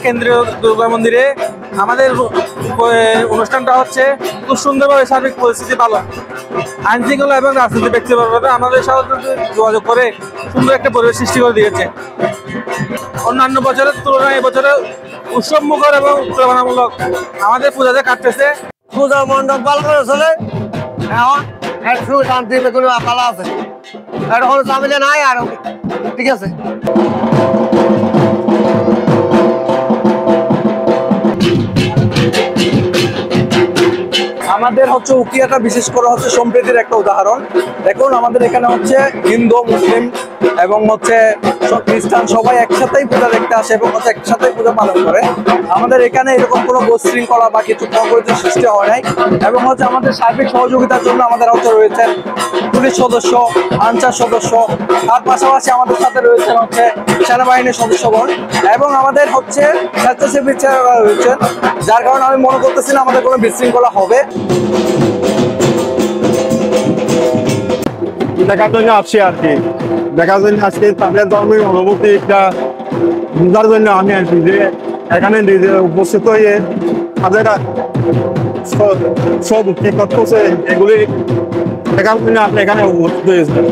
কেন্দ্রীয় দুর্গা মন্দিরে। আমাদের অনুষ্ঠানটা হচ্ছে খুব সুন্দরভাবে, সার্বিক পরিস্থিতি ভালো, আইন শৃঙ্খলা এবং রাজনৈতিক ব্যক্তিবর্গরা আমাদের সাথে যোগাযোগ করে সুন্দর একটা পরিবেশ সৃষ্টি করে দিয়েছে। অন্যান্য বছরের তুলনায় এবছরে উৎসব মুখর এবং উত্তেজনামূলক আমাদের পূজাতে কাটতেছে। পূজা মণ্ডপ ভালো করে চলে, এখন শান্তি কোনো ভালো আছে, এখন চামিলে নাই আর ঠিক আছে। আমাদের হচ্ছে উকিয়াটা বিশেষ করে হচ্ছে সম্প্রীতির একটা উদাহরণ। দেখুন আমাদের এখানে হচ্ছে হিন্দু, মুসলিম এবং হচ্ছে খ্রিস্টান সবাই একসাথেই পূজা দেখতে আসে এবং হচ্ছে একসাথেই পূজা পালন করে। আমাদের এখানে এরকম কোনো বিশৃঙ্খলা বা কিছু প্রকৃতির সৃষ্টি হয় নাই এবং হচ্ছে আমাদের সার্বিক সহযোগিতার জন্য আমাদের হচ্ছে রয়েছেন পুলিশ সদস্য, আনসার সদস্য, তার পাশাপাশি আমাদের সাথে রয়েছেন হচ্ছে সেনাবাহিনীর সদস্যগণ এবং আমাদের হচ্ছে স্বেচ্ছাসেবী রয়েছেন, যার কারণে আমি মনে করতেছি না আমাদের কোনো বিশৃঙ্খলা হবে। দেখার জন্য আসছি আর কি, দেখার জন্য আজকে তাদের ধর্মের অনুভূতি একটা বোঝার জন্য আমি আসছি যে এখানে নিজে উপস্থিত হয়ে তাদের সব কি করতেছে এগুলি দেখার জন্য আপনি এখানে উপস্থিত হয়েছেন।